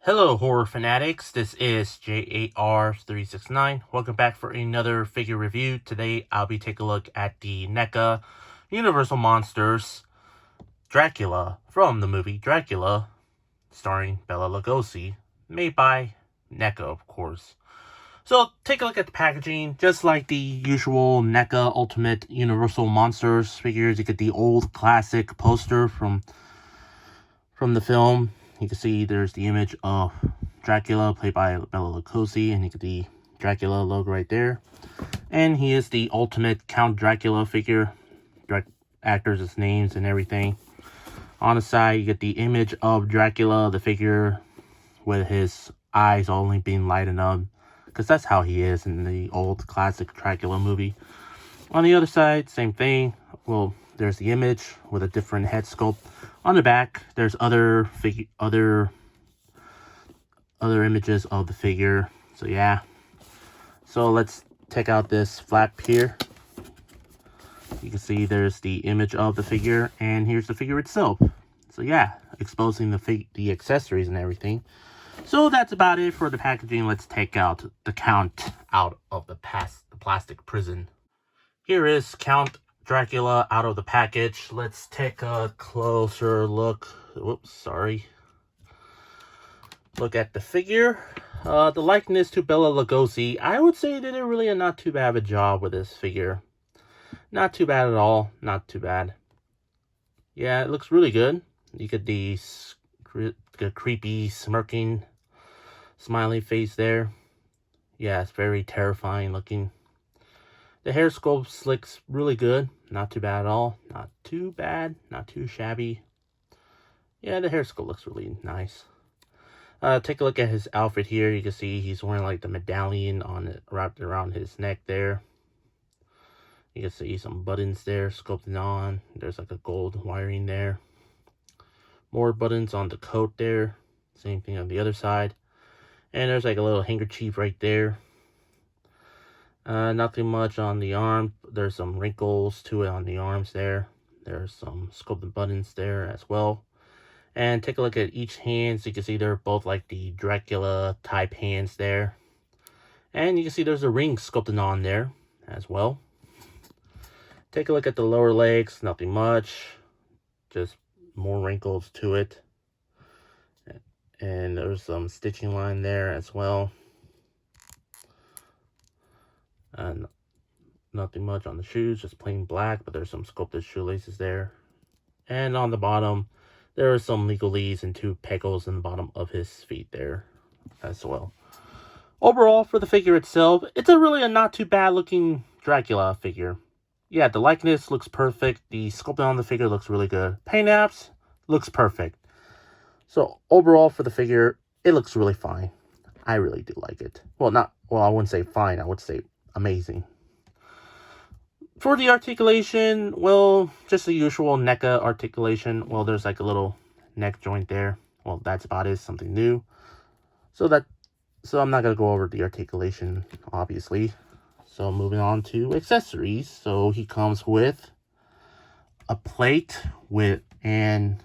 Hello, horror fanatics. This is J.A.R. 369. Welcome back for another figure review. Today, I'll be taking a look at the NECA Universal Monsters Dracula from the movie Dracula, starring Bela Lugosi, made by NECA, of course. So, take a look at the packaging. Just like the usual NECA Ultimate Universal Monsters figures, you get the old classic poster from the film. You can see there's the image of Dracula, played by Bela Lugosi, and you get the Dracula logo right there. And he is the ultimate Count Dracula figure, actors' names and everything. On the side, you get the image of Dracula, the figure, with his eyes only being lighted up, because that's how he is in the old classic Dracula movie. On the other side, same thing. Well, there's the image with a different head sculpt. On the back, there's other images of the figure. So yeah. So let's take out this flap here. You can see there's the image of the figure, and here's the figure itself. So yeah, exposing the accessories and everything. So that's about it for the packaging. Let's take out the Count out of the plastic prison. Here is Count Dracula out of the package. Let's take a closer look. Whoops, sorry. Look at the figure. The likeness to Bela Lugosi, I would say they did really a not too bad of a job with this figure. Not too bad at all. Not too bad. Yeah, it looks really good. You get the creepy, smirking, smiley face there. Yeah, it's very terrifying looking. The hair sculpt looks really good. Not too bad at all. Not too bad. Not too shabby. Yeah, the hair sculpt looks really nice. Take a look at his outfit here. You can see he's wearing like the medallion on it, wrapped around his neck there. You can see some buttons there sculpted on. There's like a gold wiring there. More buttons on the coat there. Same thing on the other side. And there's like a little handkerchief right there. Nothing much on the arm. There's some wrinkles to it on the arms there. There's some sculpted buttons there as well. And take a look at each hand. So you can see they're both like the Dracula type hands there. And you can see there's a ring sculpted on there as well. Take a look at the lower legs. Nothing much. Just more wrinkles to it. And there's some stitching line there as well. And nothing much on the shoes, just plain black, but there's some sculpted shoelaces there. And on the bottom, there are some legalese and 2 pegals in the bottom of his feet there as well. Overall, for the figure itself, it's really a not too bad looking Dracula figure. Yeah, the likeness looks perfect. The sculpting on the figure looks really good. Paint apps looks perfect. So overall for the figure, it looks really fine. I really do like it. Well, I wouldn't say fine. I would say amazing. For the articulation, well, just the usual NECA articulation. Well, there's like a little neck joint there. Well, that's about it. Something new. So I'm not going to go over the articulation, obviously. So moving on to accessories. So he comes with a plate and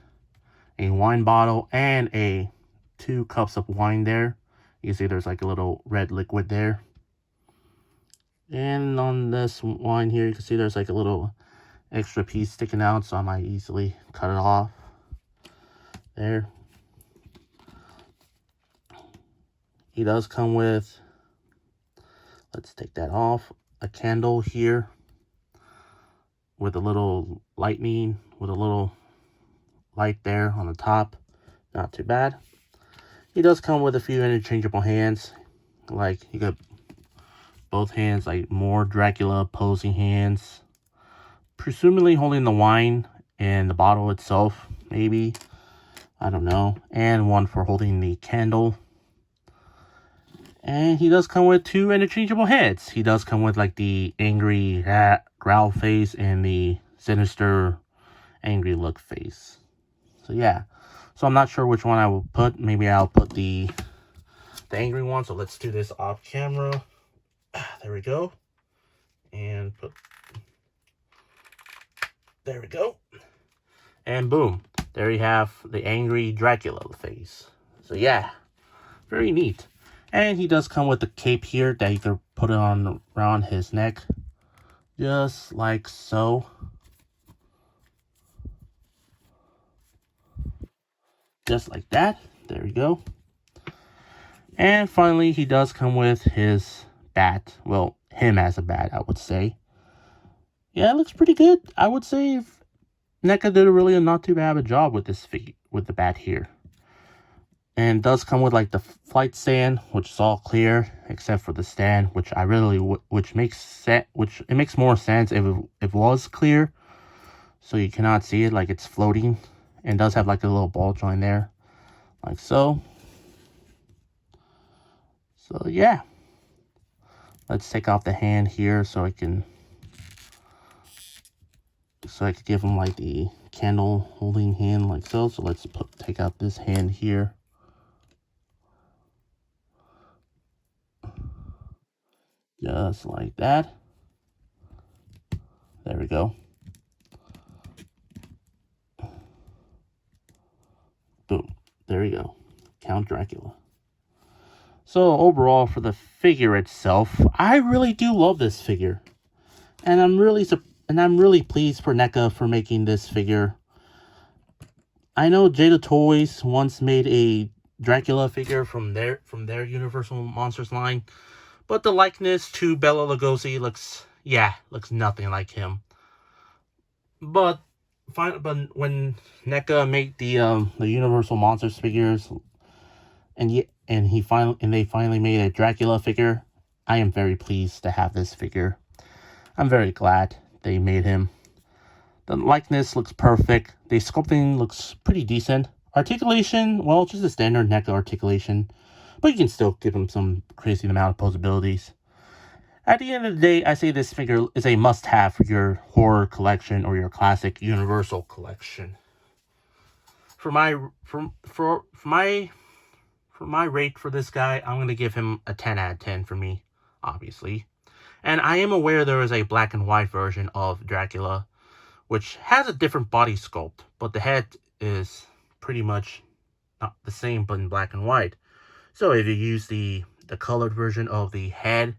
a wine bottle and 2 cups of wine there. You can see there's like a little red liquid there. And on this wine here, you can see there's like a little extra piece sticking out, so I might easily cut it off there. He does come with, let's take that off, a candle here with a little lightning, with a little light there on the top. Not too bad. He does come with a few interchangeable hands. Like, you got both hands, like more Dracula posing hands. Presumably holding the wine and the bottle itself, maybe. I don't know. And one for holding the candle. And he does come with 2 interchangeable heads. He does come with like the angry growl face and the sinister angry look face. So yeah. So I'm not sure which one I will put. Maybe I'll put the angry one. So let's do this off camera. There we go. And there we go. And boom. There you have the angry Dracula face. So yeah. Very neat. And he does come with a cape here that you can put it on around his neck. Just like so. Just like that. There we go. And finally, he does come with his bat. Well, him as a bat, I would say. Yeah, it looks pretty good. I would say NECA did a not too bad of a job with this with the bat here. And does come with like the flight stand, which is all clear except for the stand, which which it makes more sense if it was clear, so you cannot see it like it's floating, and does have like a little ball joint there, like so. So yeah, let's take off the hand here so I can give him like the candle holding hand like so. So let's take out this hand here. Just like that. There we go. Boom. There we go. Count Dracula. So overall, for the figure itself, I really do love this figure. And I'm really pleased for NECA for making this figure. I know J.A.R Toys once made a Dracula figure from their Universal Monsters line, but the likeness to Bela Lugosi looks nothing like him. But when NECA made the Universal Monsters figures, and they finally made a Dracula figure, I am very pleased to have this figure. I'm very glad they made him. The likeness looks perfect. The sculpting looks pretty decent. Articulation, well, just a standard NECA articulation, but you can still give him some crazy amount of posabilities. At the end of the day, I say this figure is a must-have for your horror collection or your classic Universal collection. For my rate for this guy, I'm going to give him a 10 out of 10 for me, obviously. And I am aware there is a black and white version of Dracula, which has a different body sculpt, but the head is pretty much not the same, but in black and white. So if you use the colored version of the head,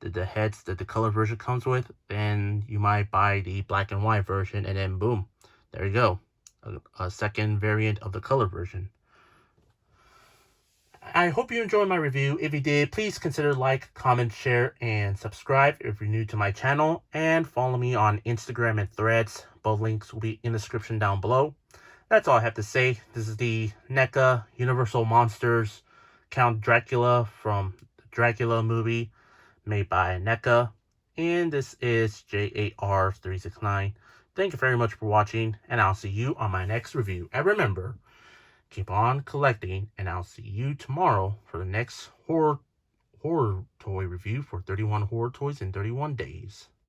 the heads that the colored version comes with, then you might buy the black and white version, and then boom, there you go, a second variant of the color version. I hope you enjoyed my review. If you did, please consider like, comment, share, and subscribe if you're new to my channel. And follow me on Instagram and Threads. Both links will be in the description down below. That's all I have to say. This is the NECA Universal Monsters Count Dracula from the Dracula movie made by NECA. And this is J.A.R. 369. Thank you very much for watching, and I'll see you on my next review. And remember, keep on collecting, and I'll see you tomorrow for the next horror toy review for 31 horror toys in 31 days.